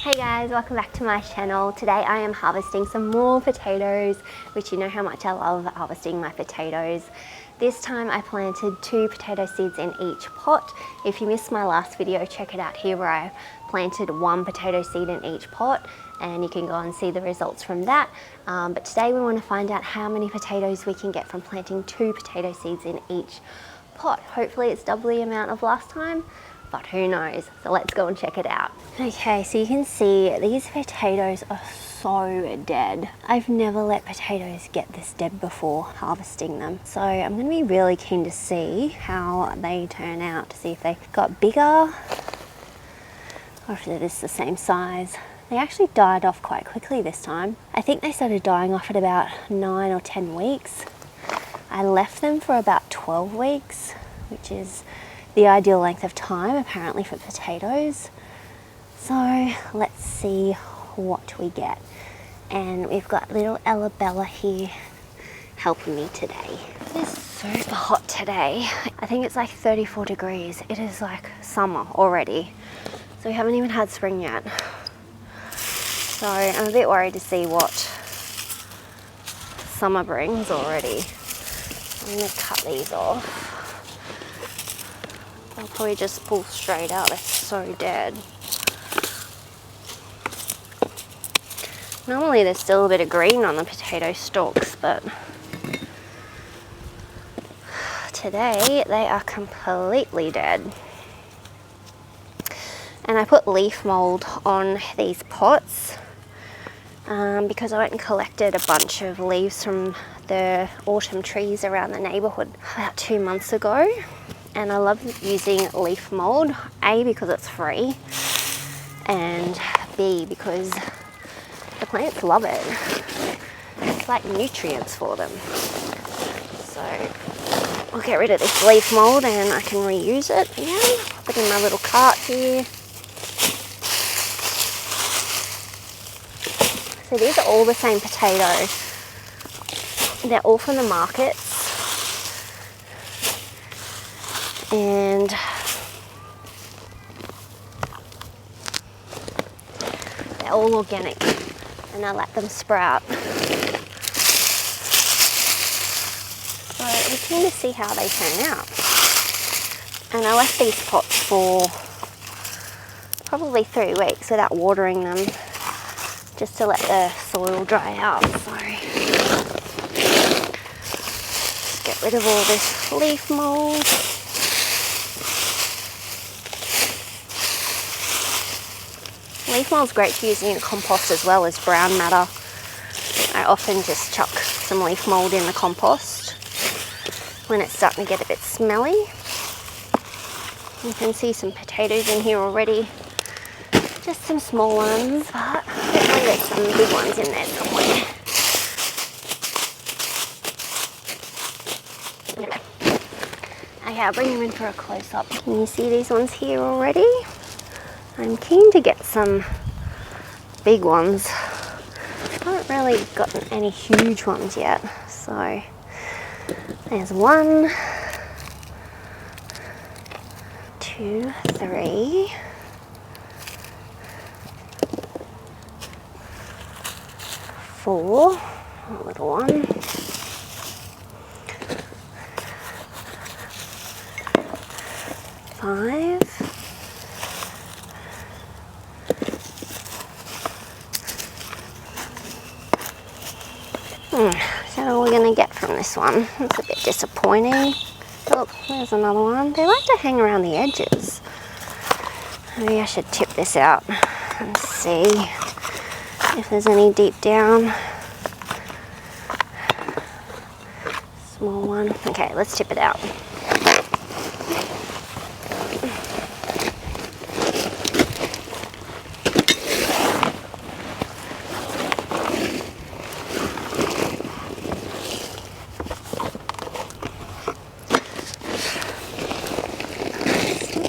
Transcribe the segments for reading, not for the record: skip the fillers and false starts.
Hey guys, welcome back to my channel. Today I am harvesting some more potatoes, which you know how much I love harvesting my potatoes. This time I planted 2 potato seeds in each pot. If you missed my last video, check it out here where I planted 1 potato seed in each pot, and you can go and see the results from that. But today we want to find out how many potatoes we can get from planting 2 potato seeds in each pot. Hopefully it's double the amount of last time, but who knows? So let's go and check it out. Okay, so you can see these potatoes are so dead. I've never let potatoes get this dead before harvesting them. So I'm going to be really keen to see how they turn out, to see if they got bigger or if they're just the same size. They actually died off quite quickly this time. I think they started dying off at about 9 or 10 weeks. I left them for about 12 weeks, which is the ideal length of time apparently for potatoes. So let's see what we get. And we've got little Ella here helping me today. It is super hot today. I think it's like 34 degrees. It is like summer already. So we haven't even had spring yet. So I'm a bit worried to see what summer brings already. I'm gonna cut these off. They'll probably just pull straight out, they're so dead. Normally there's still a bit of green on the potato stalks, but today they are completely dead. And I put leaf mold on these pots because I went and collected a bunch of leaves from the autumn trees around the neighbourhood about 2 months ago. And I love using leaf mold, A, because it's free, and B, because the plants love it. It's like nutrients for them. So I'll get rid of this leaf mold and I can reuse it again. Put in my little cart here. So these are all the same potato. They're all from the markets. And they're all organic, and I let them sprout. So I'm keen to see how they turn out. And I left these pots for probably 3 weeks without watering them, just to let the soil dry out. So just get rid of all this leaf mold. Leaf mold's great to use in compost as well as brown matter. I often just chuck some leaf mold in the compost when it's starting to get a bit smelly. You can see some potatoes in here already. Just some small ones, but hopefully there's some big ones in there somewhere. Okay, I'll bring them in for a close-up. Can you see these ones here already? I'm keen to get some big ones. I haven't really gotten any huge ones yet. So there's 1, 2, 3. 4, a little one. 5. 6. So all we're going to get from this one. It's a bit disappointing. Oh, there's another one. They like to hang around the edges. Maybe I should tip this out and see if there's any deep down. Small one. Okay, let's tip it out.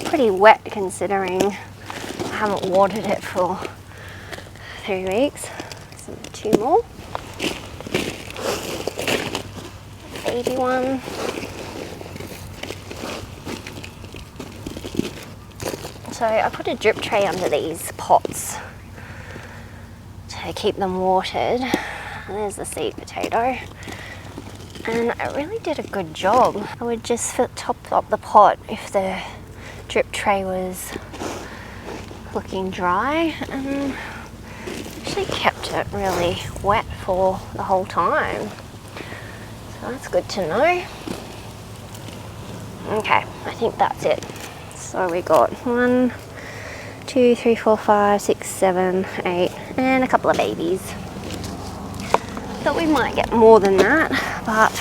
Pretty wet considering I haven't watered it for 3 weeks. So 2 more. Baby one. So I put a drip tray under these pots I keep them watered. There's the seed potato. And I really did a good job. I would just top up the pot if the drip tray was looking dry, and actually kept it really wet for the whole time. So that's good to know. Okay, I think that's it. So we got 1, 2, 3, 4, 5, 6, 7, 8, and a couple of babies. Thought we might get more than that, but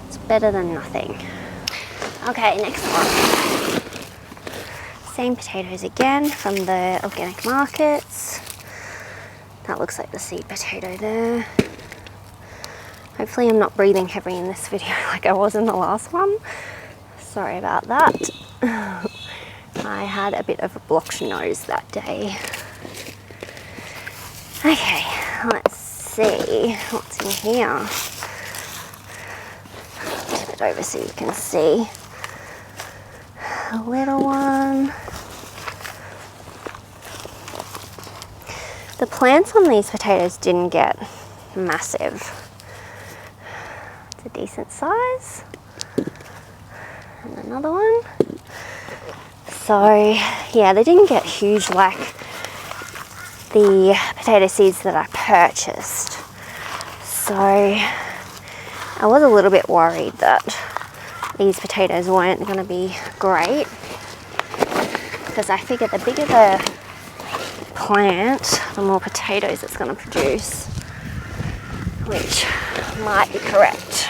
it's better than nothing. Okay, next one. Same potatoes again from the organic markets. That looks like the seed potato there. Hopefully I'm not breathing heavy in this video like I was in the last one. Sorry about that. I had a bit of a blocked nose that day. Okay, let's see what's in here. Tip it over so you can see. A little one. The plants on these potatoes didn't get massive. It's a decent size. And another one. So yeah, they didn't get huge like the potato seeds that I purchased. So I was a little bit worried that these potatoes weren't going to be great, because I figured the bigger the plant, the more potatoes it's going to produce, which might be correct.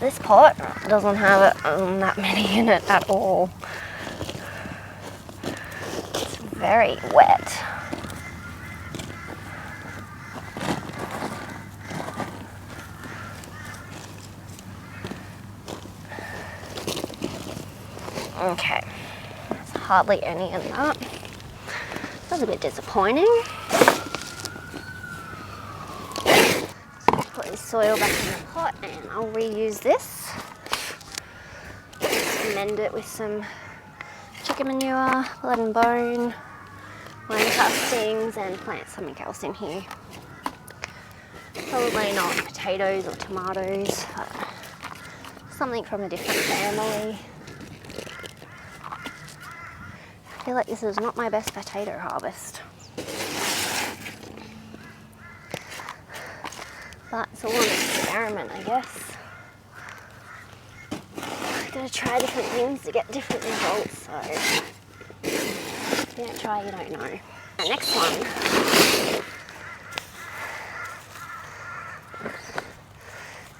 This pot doesn't have that many in it at all. It's very wet. Okay, there's hardly any in that. That's a bit disappointing. So I'll put this soil back in the pot and I'll reuse this. Just amend it with some chicken manure, blood and bone, lime castings, and plant something else in here. Probably not potatoes or tomatoes, but something from a different family. I feel like this is not my best potato harvest. But it's all an experiment, I guess. Gotta try different things to get different results, so if you don't try, you don't know. The next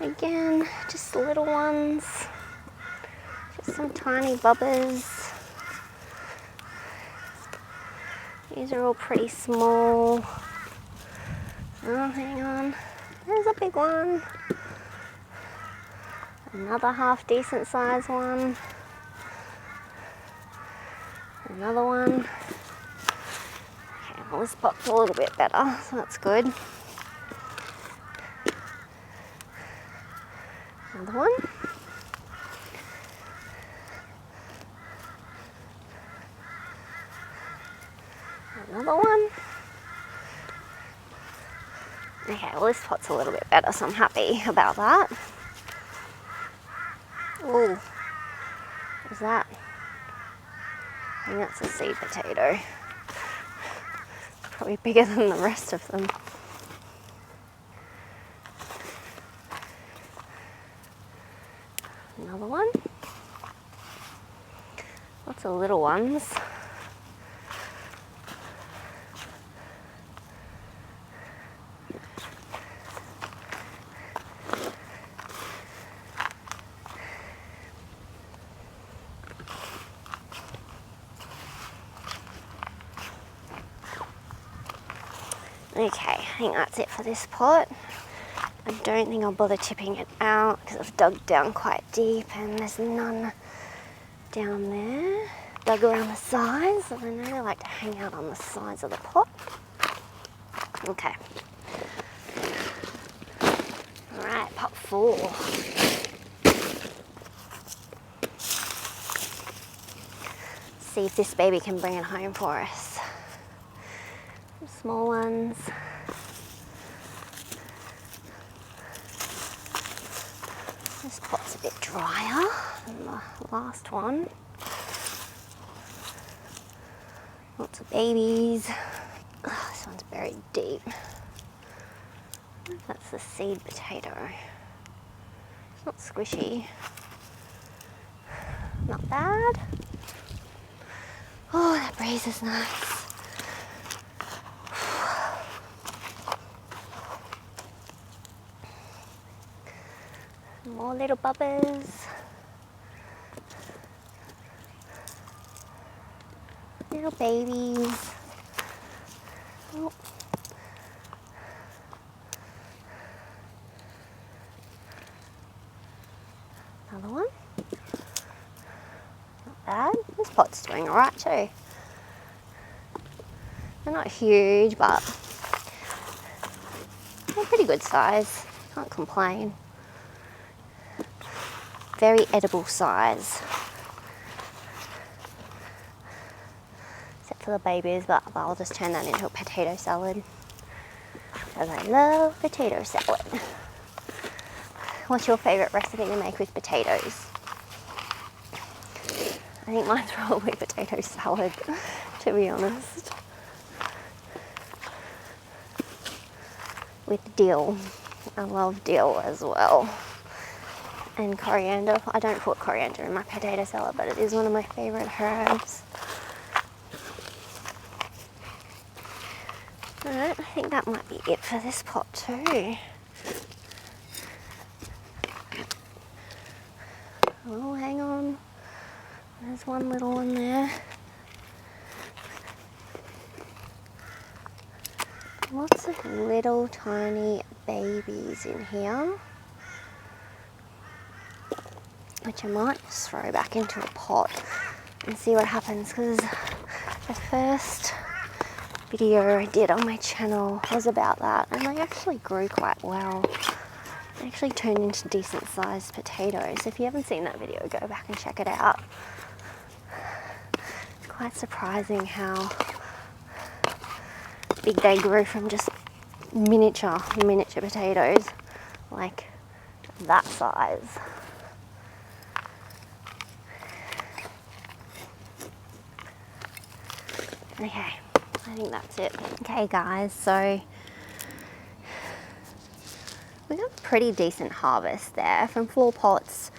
one. Again, just little ones. Just some tiny bubbers. These are all pretty small. Oh, hang on. There's a big one. Another half decent size one. Another one. Okay, well, this pot's a little bit better, so that's good. Another one. Another one. Okay, well, this pot's a little bit better, so I'm happy about that. Ooh, what's that? I think that's a seed potato. Probably bigger than the rest of them. Another one. Lots of little ones. Okay, I think that's it for this pot. I don't think I'll bother tipping it out because I've dug down quite deep and there's none down there. Dug around the sides, and I know they like to hang out on the sides of the pot. Okay. Alright, pot 4. see if this baby can bring it home for us. Some small ones. This pot's a bit drier than the last one. Lots of babies. Oh, this one's buried deep. That's the seed potato. It's not squishy. Not bad. Oh, that breeze is nice. More little bubbers. Little babies. Oh. Another one. Not bad. This pot's doing alright too. They're not huge, but they're pretty good size. Can't complain. Very edible size. Except for the babies, but I'll just turn that into a potato salad. Because I love potato salad. What's your favourite recipe to make with potatoes? I think mine's probably potato salad, to be honest. With dill. I love dill as well. And coriander. I don't put coriander in my potato salad, but it is one of my favourite herbs. Alright, I think that might be it for this pot too. Oh, hang on. There's one little one there. Lots of little tiny babies in here, which I might just throw back into a pot and see what happens, because the first video I did on my channel was about that, and they actually grew quite well. They actually turned into decent sized potatoes. If you haven't seen that video, go back and check it out. It's quite surprising how big they grew from just miniature potatoes, like that size. Okay, I think that's it. Okay guys, so we got a pretty decent harvest there from 4 pots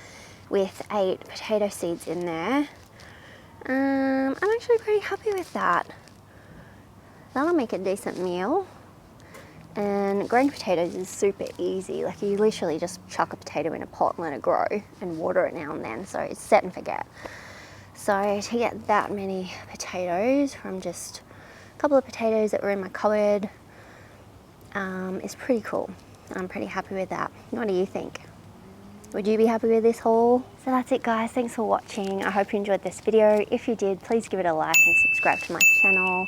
with 8 potato seeds in there. I'm actually pretty happy with that. That'll make a decent meal. And growing potatoes is super easy. Like, you literally just chuck a potato in a pot and let it grow and water it now and then, so it's set and forget. So to get that many potatoes from just a couple of potatoes that were in my cupboard is pretty cool. I'm pretty happy with that. What do you think? Would you be happy with this haul? So that's it guys, thanks for watching. I hope you enjoyed this video. If you did, please give it a like and subscribe to my channel.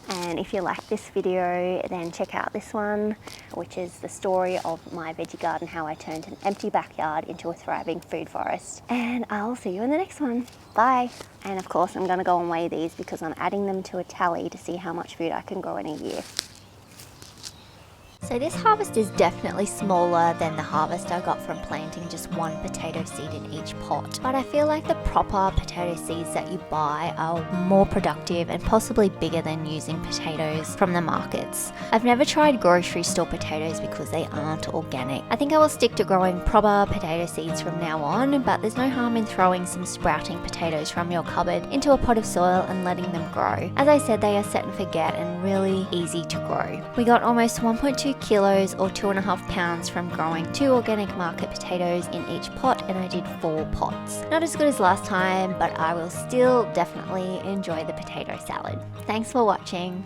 And if you like this video, then check out this one, which is the story of my veggie garden, how I turned an empty backyard into a thriving food forest. And I'll see you in the next one. Bye. And of course, I'm gonna go and weigh these because I'm adding them to a tally to see how much food I can grow in a year. So this harvest is definitely smaller than the harvest I got from planting just 1 potato seed in each pot. But I feel like the proper potato seeds that you buy are more productive and possibly bigger than using potatoes from the markets. I've never tried grocery store potatoes because they aren't organic. I think I will stick to growing proper potato seeds from now on, but there's no harm in throwing some sprouting potatoes from your cupboard into a pot of soil and letting them grow. As I said, they are set and forget and really easy to grow. We got almost 1.2 kilos or 2.5 pounds from growing 2 organic market potatoes in each pot, and I did 4 pots. Not as good as last time, but I will still definitely enjoy the potato salad. Thanks for watching.